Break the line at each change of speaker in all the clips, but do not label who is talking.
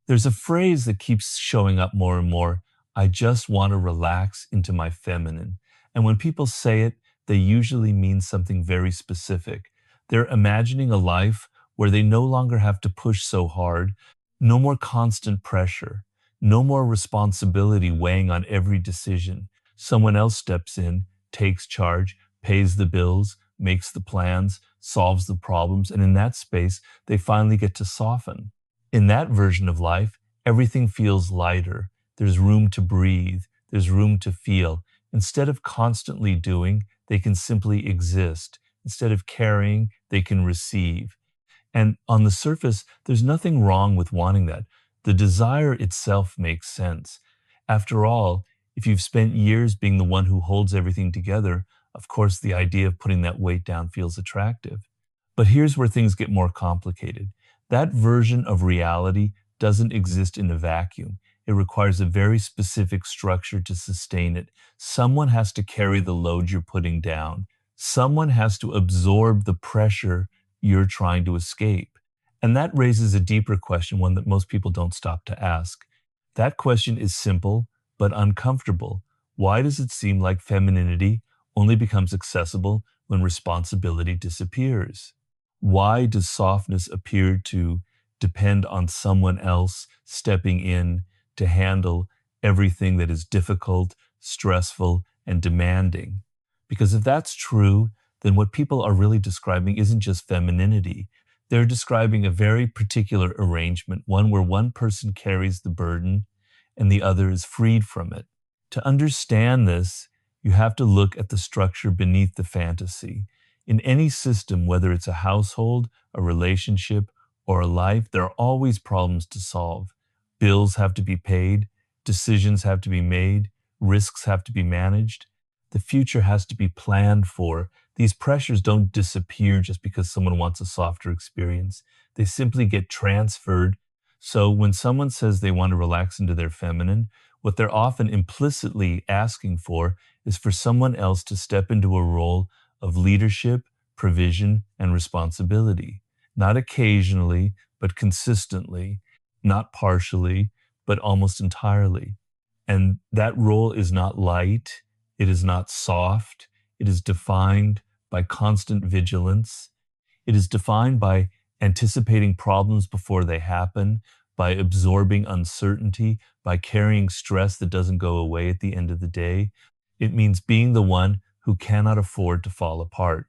There's a phrase that keeps showing up more and more. I just want to relax into my feminine. And when people say it, they usually mean something very specific. They're imagining a life where they no longer have to push so hard, no more constant pressure, no more responsibility weighing on every decision. Someone else steps in, takes charge, pays the bills, makes the plans, solves the problems, and in that space, they finally get to soften. In that version of life, everything feels lighter. There's room to breathe. There's room to feel. Instead of constantly doing, they can simply exist. Instead of carrying, they can receive. And on the surface, there's nothing wrong with wanting that. The desire itself makes sense. After all, if you've spent years being the one who holds everything together, of course, the idea of putting that weight down feels attractive. But here's where things get more complicated. That version of reality doesn't exist in a vacuum. It requires a very specific structure to sustain it. Someone has to carry the load you're putting down. Someone has to absorb the pressure you're trying to escape. And that raises a deeper question, one that most people don't stop to ask. That question is simple, but uncomfortable. Why does it seem like femininity only becomes accessible when responsibility disappears? Why does softness appear to depend on someone else stepping in to handle everything that is difficult, stressful, and demanding? Because if that's true, then what people are really describing isn't just femininity. They're describing a very particular arrangement, one where one person carries the burden and the other is freed from it. To understand this, you have to look at the structure beneath the fantasy. In any system, whether it's a household, a relationship, or a life, there are always problems to solve. Bills have to be paid, decisions have to be made, risks have to be managed. The future has to be planned for. These pressures don't disappear just because someone wants a softer experience. They simply get transferred. So when someone says they want to relax into their feminine, what they're often implicitly asking for is for someone else to step into a role of leadership, provision, and responsibility. Not occasionally, but consistently. Not partially, but almost entirely. And that role is not light. It is not soft. It is defined by constant vigilance. It is defined by anticipating problems before they happen, by absorbing uncertainty, by carrying stress that doesn't go away at the end of the day. It means being the one who cannot afford to fall apart,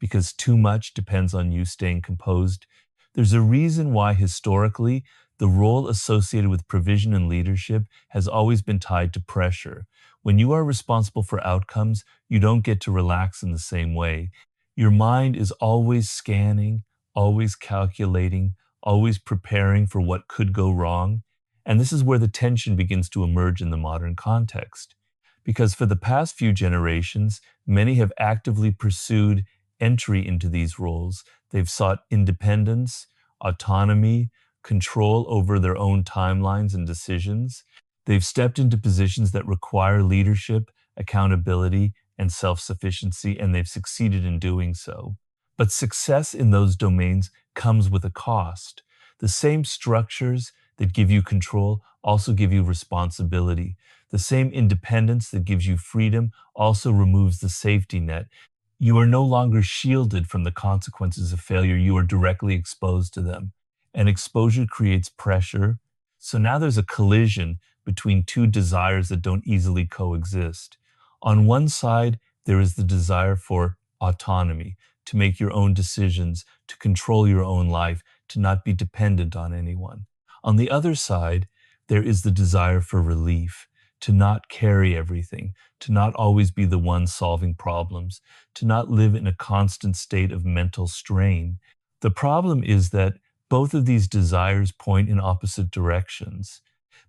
because too much depends on you staying composed. There's a reason why historically the role associated with provision and leadership has always been tied to pressure. When you are responsible for outcomes, you don't get to relax in the same way. Your mind is always scanning, always calculating, always preparing for what could go wrong. And this is where the tension begins to emerge in the modern context. Because for the past few generations, many have actively pursued entry into these roles. They've sought independence, autonomy, control over their own timelines and decisions. They've stepped into positions that require leadership, accountability, and self-sufficiency, and they've succeeded in doing so. But success in those domains comes with a cost. The same structures that give you control also give you responsibility. The same independence that gives you freedom also removes the safety net. You are no longer shielded from the consequences of failure. You are directly exposed to them. And exposure creates pressure. So now there's a collision between two desires that don't easily coexist. On one side, there is the desire for autonomy, to make your own decisions, to control your own life, to not be dependent on anyone. On the other side, there is the desire for relief, to not carry everything, to not always be the one solving problems, to not live in a constant state of mental strain. The problem is that both of these desires point in opposite directions,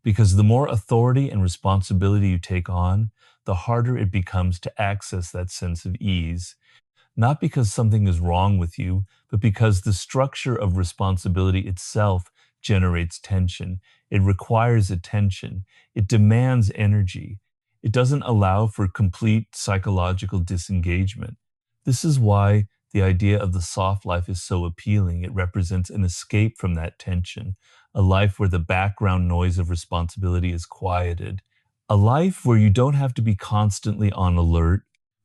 because the more authority and responsibility you take on, the harder it becomes to access that sense of ease. Not because something is wrong with you, but because the structure of responsibility itself generates tension. It requires attention. It demands energy. It doesn't allow for complete psychological disengagement. This is why the idea of the soft life is so appealing. It represents an escape from that tension, a life where the background noise of responsibility is quieted, a life where you don't have to be constantly on alert.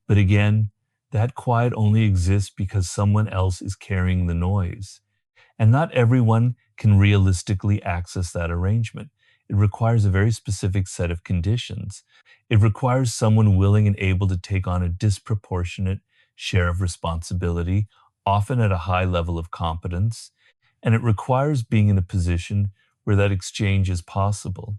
But again, that quiet only exists because someone else is carrying the noise. And not everyone can realistically access that arrangement. It requires a very specific set of conditions. It requires someone willing and able to take on a disproportionate share of responsibility, often at a high level of competence. And it requires being in a position where that exchange is possible.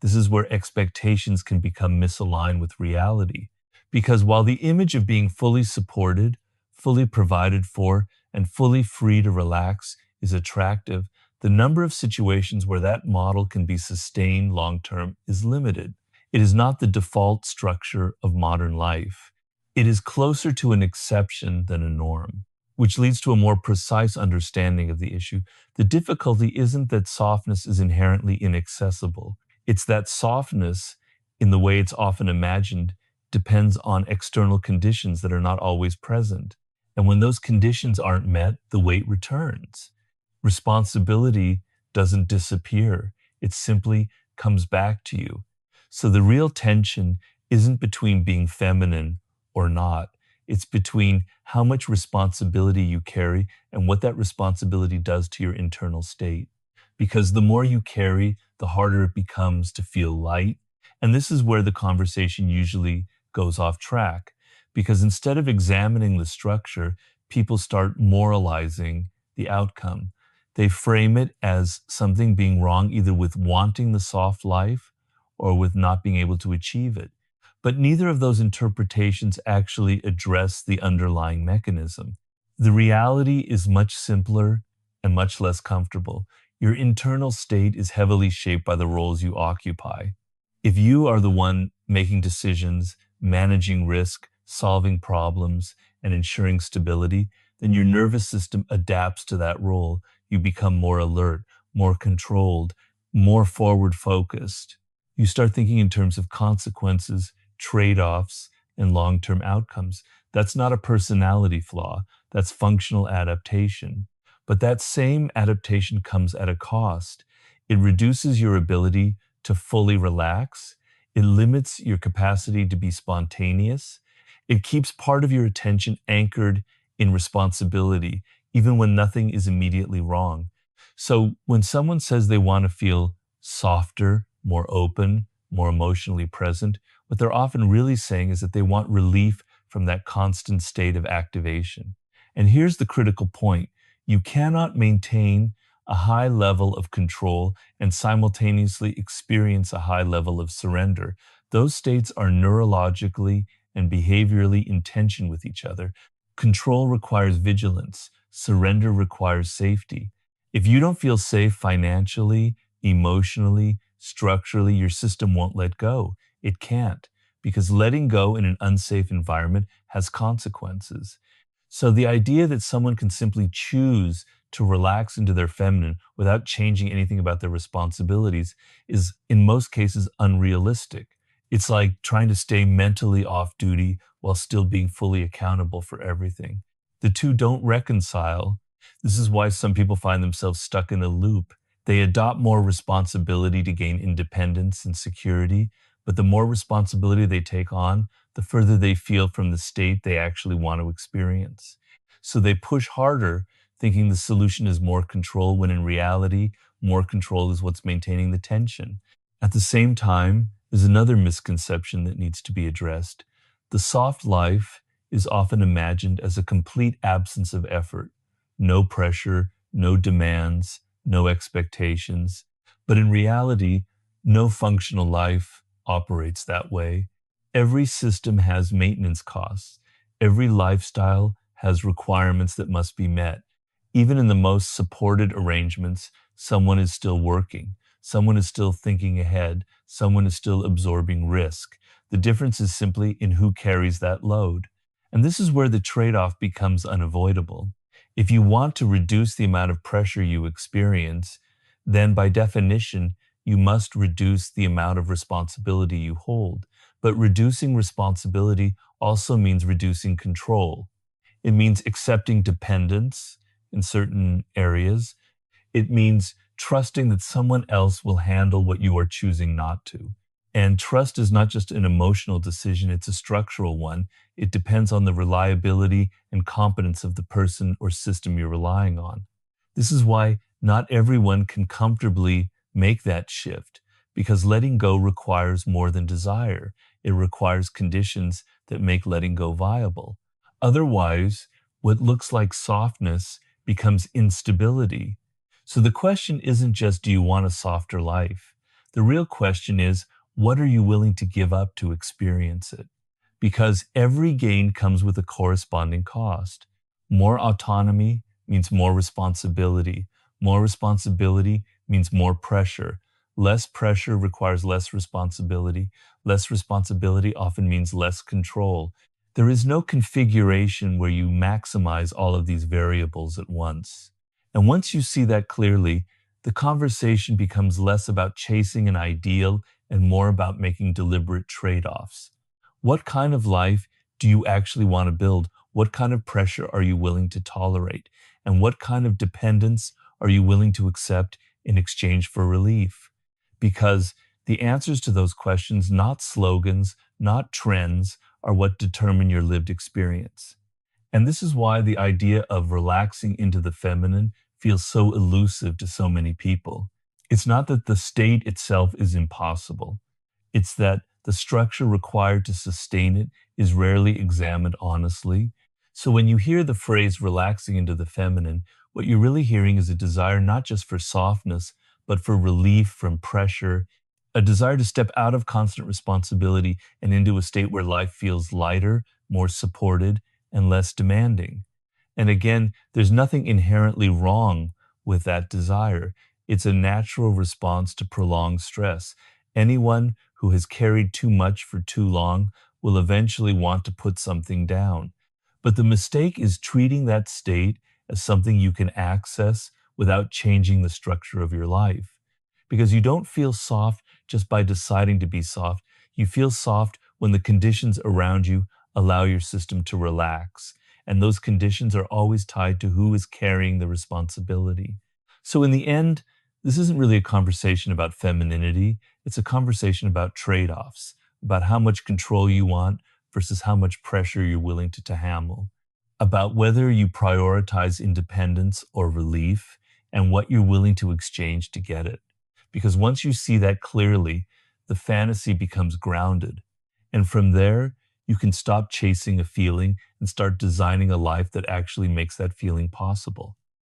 This is where expectations can become misaligned with reality. Because while the image of being fully supported, fully provided for, and fully free to relax is attractive, the number of situations where that model can be sustained long term is limited. It is not the default structure of modern life. It is closer to an exception than a norm, which leads to a more precise understanding of the issue. The difficulty isn't that softness is inherently inaccessible, it's that softness, in the way it's often imagined, depends on external conditions that are not always present. And when those conditions aren't met, the weight returns. Responsibility doesn't disappear, it simply comes back to you. So the real tension isn't between being feminine or not, it's between how much responsibility you carry and what that responsibility does to your internal state. Because the more you carry, the harder it becomes to feel light. And this is where the conversation usually goes off track. Because instead of examining the structure, people start moralizing the outcome. They frame it as something being wrong, either with wanting the soft life or with not being able to achieve it. But neither of those interpretations actually address the underlying mechanism. The reality is much simpler and much less comfortable. Your internal state is heavily shaped by the roles you occupy. If you are the one making decisions, managing risk, solving problems, and ensuring stability, then your nervous system adapts to that role. You become more alert, more controlled, more forward focused. You start thinking in terms of consequences, trade offs, and long term outcomes. That's not a personality flaw, that's functional adaptation. But that same adaptation comes at a cost. It reduces your ability to fully relax, it limits your capacity to be spontaneous, it keeps part of your attention anchored in responsibility, even when nothing is immediately wrong. So when someone says they want to feel softer, more open, more emotionally present, what they're often really saying is that they want relief from that constant state of activation. And here's the critical point. You cannot maintain a high level of control and simultaneously experience a high level of surrender. Those states are neurologically and behaviorally in tension with each other. Control requires vigilance. Surrender requires safety. If you don't feel safe financially, emotionally, structurally, your system won't let go. It can't, because letting go in an unsafe environment has consequences. So the idea that someone can simply choose to relax into their feminine without changing anything about their responsibilities is, in most cases, unrealistic. It's like trying to stay mentally off duty while still being fully accountable for everything. The two don't reconcile. This is why some people find themselves stuck in a loop. They adopt more responsibility to gain independence and security, but the more responsibility they take on, the further they feel from the state they actually want to experience. So they push harder, thinking the solution is more control, when in reality, more control is what's maintaining the tension. At the same time, there's another misconception that needs to be addressed. The soft life is often imagined as a complete absence of effort, no pressure, no demands, no expectations. But in reality, no functional life operates that way. Every system has maintenance costs. Every lifestyle has requirements that must be met. Even in the most supported arrangements, someone is still working. Someone is still thinking ahead. Someone is still absorbing risk. The difference is simply in who carries that load. And this is where the trade-off becomes unavoidable. If you want to reduce the amount of pressure you experience, then by definition, you must reduce the amount of responsibility you hold. But reducing responsibility also means reducing control. It means accepting dependence in certain areas. It means trusting that someone else will handle what you are choosing not to. And trust is not just an emotional decision, it's a structural one. It depends on the reliability and competence of the person or system you're relying on. This is why not everyone can comfortably make that shift, because letting go requires more than desire. It requires conditions that make letting go viable. Otherwise, what looks like softness becomes instability. So the question isn't just, do you want a softer life? The real question is, what are you willing to give up to experience it? Because every gain comes with a corresponding cost. More autonomy means more responsibility. More responsibility means more pressure. Less pressure requires less responsibility. Less responsibility often means less control. There is no configuration where you maximize all of these variables at once. And once you see that clearly, the conversation becomes less about chasing an ideal and more about making deliberate trade-offs. What kind of life do you actually want to build? What kind of pressure are you willing to tolerate? And what kind of dependence are you willing to accept in exchange for relief? Because the answers to those questions, not slogans, not trends, are what determine your lived experience. And this is why the idea of relaxing into the feminine feels so elusive to so many people. It's not that the state itself is impossible. It's that the structure required to sustain it is rarely examined honestly. So when you hear the phrase relaxing into the feminine, what you're really hearing is a desire not just for softness, but for relief from pressure, a desire to step out of constant responsibility and into a state where life feels lighter, more supported, and less demanding. And again, there's nothing inherently wrong with that desire. It's a natural response to prolonged stress. Anyone who has carried too much for too long will eventually want to put something down. But the mistake is treating that state as something you can access without changing the structure of your life. Because you don't feel soft just by deciding to be soft. You feel soft when the conditions around you allow your system to relax. And those conditions are always tied to who is carrying the responsibility. So in the end, this isn't really a conversation about femininity. It's a conversation about trade-offs, about how much control you want versus how much pressure you're willing to handle, about whether you prioritize independence or relief, and what you're willing to exchange to get it. Because once you see that clearly, the fantasy becomes grounded. And from there, you can stop chasing a feeling and start designing a life that actually makes that feeling possible.